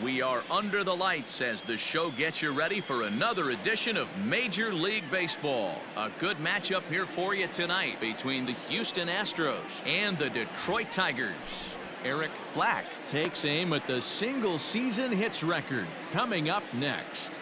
We are under the lights as the show gets you ready for another edition of Major League Baseball. A good matchup here for you tonight between the Houston Astros and the Detroit Tigers. Eric Black takes aim at the single-season hits record. Coming up next.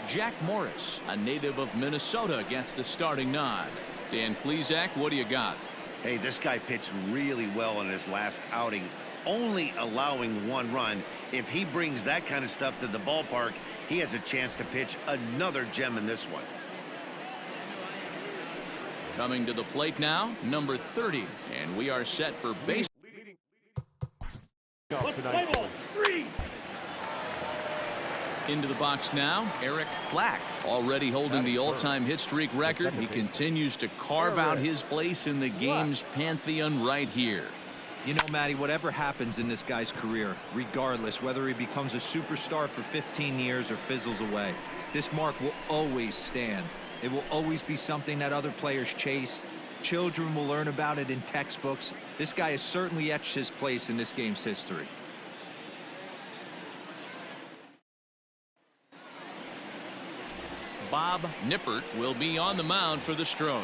Jack Morris, a native of Minnesota, gets the starting nod. Dan Plesac, what do you got? Hey, this guy pitched really well in his last outing, only allowing 1 run. If he brings that kind of stuff to the ballpark, he has a chance to pitch another gem in this one. Coming to the plate now, number 30, and we are set for base. Into the box now, Eric Black, already holding the all-time hit streak record. He continues to carve out his place in the game's pantheon right here. You know, Matty, whatever happens in this guy's career, regardless whether he becomes a superstar for 15 years or fizzles away, this mark will always stand. It will always be something that other players chase. Children will learn about it in textbooks. This guy has certainly etched his place in this game's history. Bob Nippert will be on the mound for the Stros.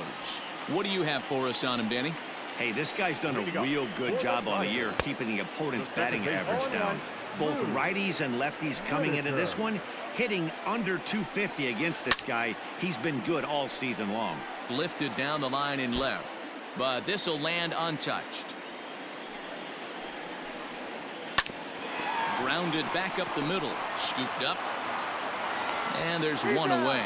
What do you have for us on him, Danny? Hey, this guy's done a real good job on the year keeping the opponent's batting average down. Both righties and lefties coming into this one, hitting under 250 against this guy. He's been good all season long. Lifted down the line in left, but this will land untouched. Grounded back up the middle, scooped up. And there's one away.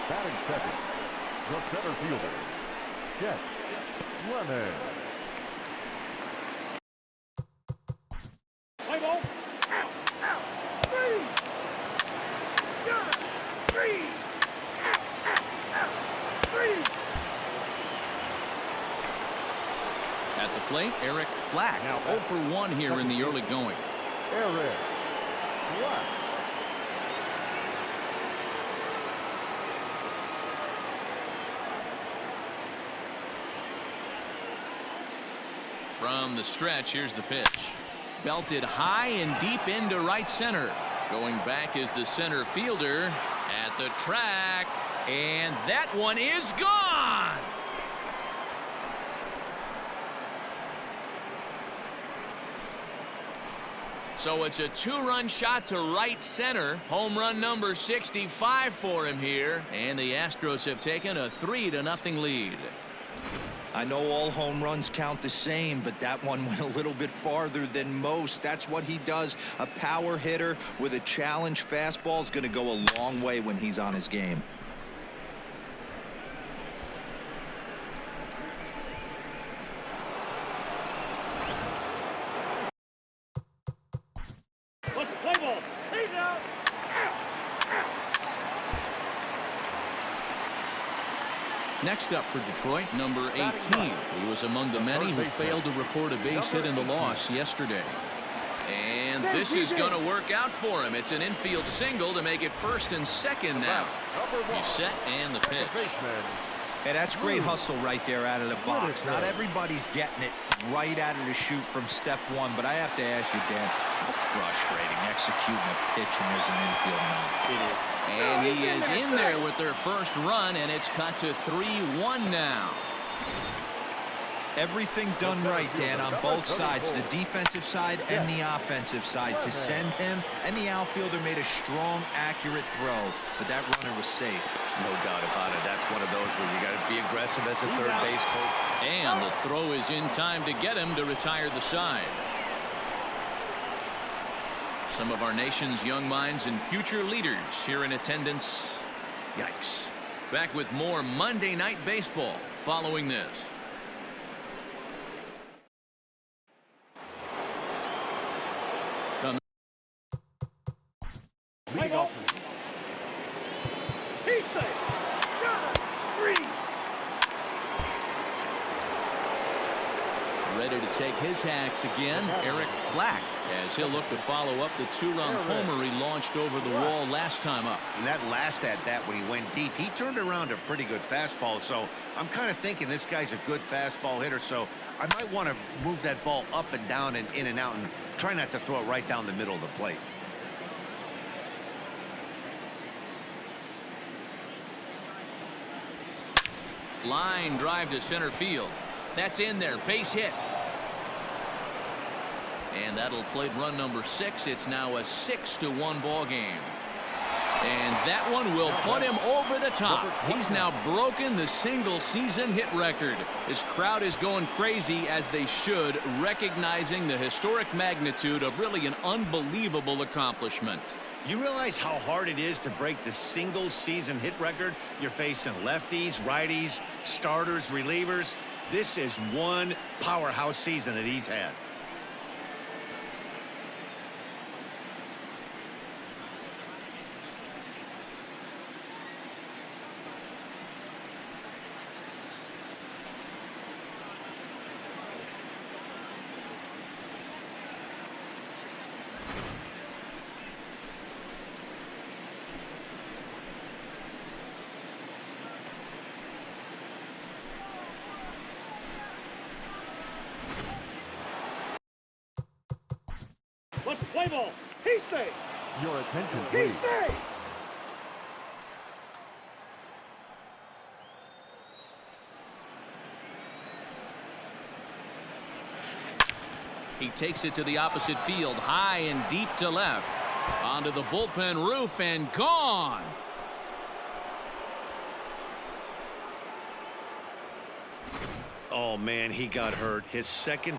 Batting second, the center fielder, Jeff Lemon. Play ball. Out, out, 3. Got it. 3. Out, out, out, 3. At the plate, Eric Black. Now 0 for 1 here in the early going. Eric Black. From the stretch, here's the pitch. Belted high and deep into right center. Going back is the center fielder at the track. And that one is gone. So it's a 2-run shot to right center. Home run number 65 for him here. And the Astros have taken a 3-0 lead. I know all home runs count the same, but that one went a little bit farther than most. That's what he does. A power hitter with a challenge fastball is going to go a long way when he's on his game. Next up for Detroit, number 18. He was among the many who failed to record a base hit in the loss yesterday. And this is going to work out for him. It's an infield single to make it 1st and 2nd now. He's set and the pitch. Hey, that's great hustle right there out of the box. Not everybody's getting it right out of the chute from step 1, but I have to ask you, Dan, how frustrating executing a pitch and there's an infield now. It is. And he is in there with their first run, and it's cut to 3-1 now. Everything done right, Dan, on both sides, the defensive side and the offensive side. To send him, and the outfielder made a strong, accurate throw, but that runner was safe. No doubt about it. That's one of those where you got to be aggressive as a third base coach. And the throw is in time to get him to retire the side. Some of our nation's young minds and future leaders here in attendance. Yikes. Back with more Monday Night Baseball following this. Leading off. He's safe. Got it. 3. Ready to take his hacks again, Eric Black, as he'll look to follow up the two-run homer he launched over the wall last time up. And that last at-bat when he went deep, he turned around a pretty good fastball. So I'm kind of thinking this guy's a good fastball hitter. So I might want to move that ball up and down and in and out and try not to throw it right down the middle of the plate. Line drive to center field. That's in there. Base hit. And that'll play run number 6. It's now a 6-1 ball game. And that one will put him over the top. He's now broken the single-season hit record. His crowd is going crazy, as they should, recognizing the historic magnitude of really an unbelievable accomplishment. You realize how hard it is to break the single-season hit record? You're facing lefties, righties, starters, relievers. This is one powerhouse season that he's had. Let's play ball. He's safe. Your attention, please. He's safe. He takes it to the opposite field, high and deep to left. Onto the bullpen roof and gone. Oh, man, he got hurt. His second.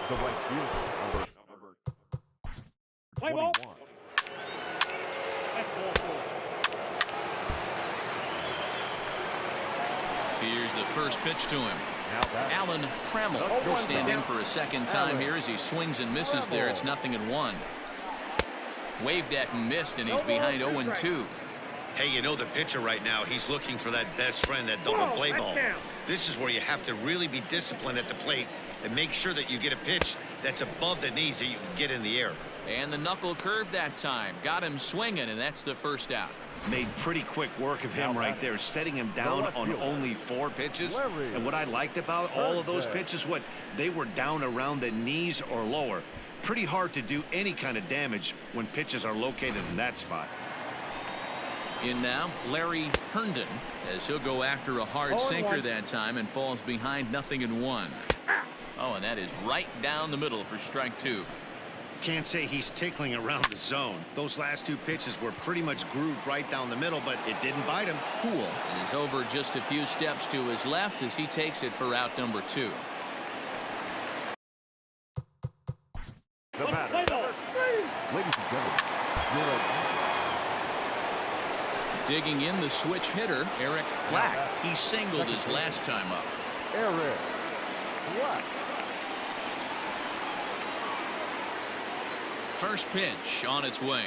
The right fielder, number play ball. That's ball 4. Here's the first pitch to him. Alan Trammell will stand in for a second time here as he swings and misses there. It's 0-1. Waved at and missed, and he's behind 0-2. Hey, you know the pitcher right now, he's looking for that best friend, that double play ball. This is where you have to really be disciplined at the plate and make sure that you get a pitch that's above the knees that you can get in the air. And the knuckle curve that time. Got him swinging, and that's the first out. Made pretty quick work of him right there, setting him down on only 4 pitches. And what I liked about all of those pitches, they were down around the knees or lower. Pretty hard to do any kind of damage when pitches are located in that spot. In now, Larry Herndon, as he'll go after a hard sinker that time and falls behind 0-1. Oh, and that is right down the middle for strike 2. Can't say he's tickling around the zone. Those last 2 pitches were pretty much grooved right down the middle, but it didn't bite him. Cool is over just a few steps to his left as he takes it for out number 2. The batter, number 3. Ladies and gentlemen, digging in the switch hitter, Eric Black. He singled his last time up. Eric Black. First pitch on its way.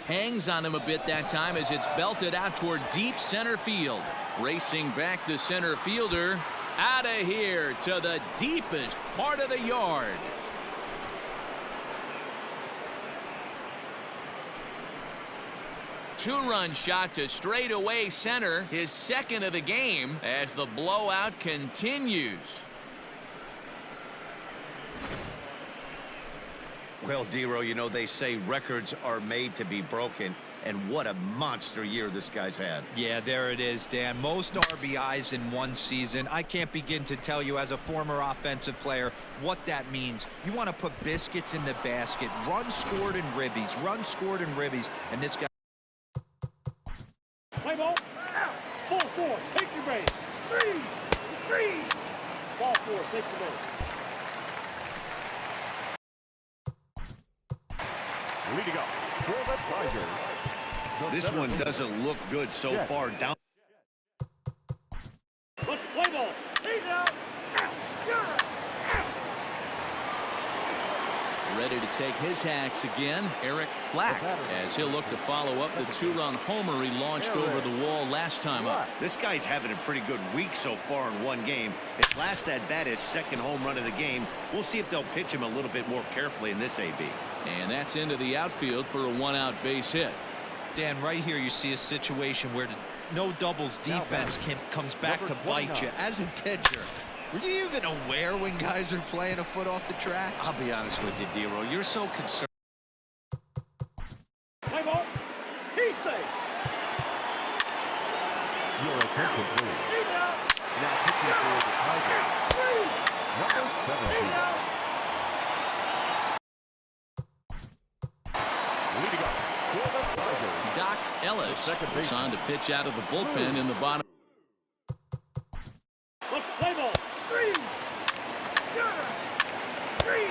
Hangs on him a bit that time as it's belted out toward deep center field. Racing back the center fielder. Out of here to the deepest part of the yard. Two-run shot to straightaway center, his second of the game, as the blowout continues. Well, Dero, you know, they say records are made to be broken, and what a monster year this guy's had. Yeah, there it is, Dan. Most RBIs in one season. I can't begin to tell you as a former offensive player what that means. You want to put biscuits in the basket, runs scored and ribbies, and this guy. Play ball. Ball 4. Take your base. 3. Ball 4. Take your base. Leading up for the Tigers. This one doesn't look good so far. Down. Let's play ball. He's out. Ready to take his hacks again, Eric Black, as he'll look to follow up the two-run homer he launched over the wall last time up. This guy's having a pretty good week so far in one game. His last at-bat is second home run of the game. We'll see if they'll pitch him a little bit more carefully in this AB. And that's into the outfield for a one-out base hit. Dan, right here you see a situation where the no doubles defense comes back to bite you. As a pitcher, were you even aware when guys are playing a foot off the track? I'll be honest with you, D-Roll. You're so concerned. Play ball. He's safe. Your attention, please. He's out. Now pitching for the Tigers, number 17. He's out. Leading up for the Tigers, Doc Ellis is on to pitch out of the bullpen in the bottom. Let's play ball. Three. Three.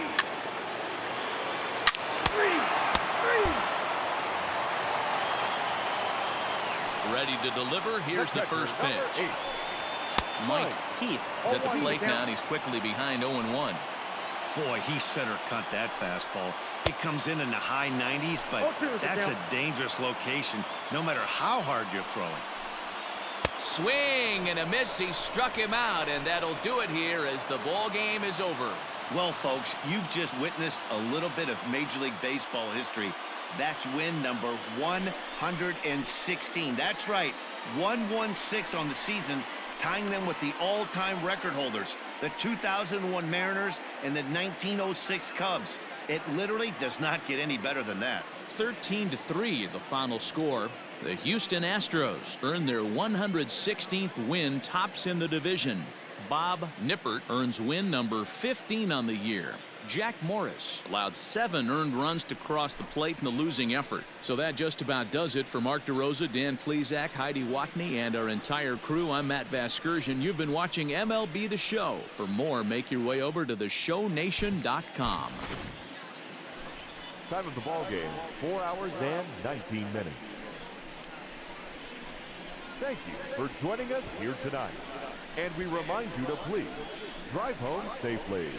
Ready to deliver. Here's the first pitch. Mike Heath is at the plate now, and he's quickly behind 0-1. Boy, he center cut that fastball. It comes in the high 90s, but that's a dangerous location no matter how hard you're throwing. Swing and a miss. He struck him out, and that'll do it here as the ball game is over. Well, folks, you've just witnessed a little bit of Major League Baseball history. That's win number 116. That's right, 116 on the season, tying them with the all-time record holders, the 2001 Mariners and the 1906 Cubs. It literally does not get any better than that. 13-3 the final score. The Houston Astros earn their 116th win, tops in the division. Bob Nippert earns win number 15 on the year. Jack Morris allowed 7 earned runs to cross the plate in the losing effort. So that just about does it for Mark DeRosa, Dan Plesac, Heidi Watney, and our entire crew. I'm Matt Vasgersian. You've been watching MLB The Show. For more, make your way over to theshownation.com. Time of the ball game, 4 hours and 19 minutes. Thank you for joining us here tonight. And we remind you to please drive home safely.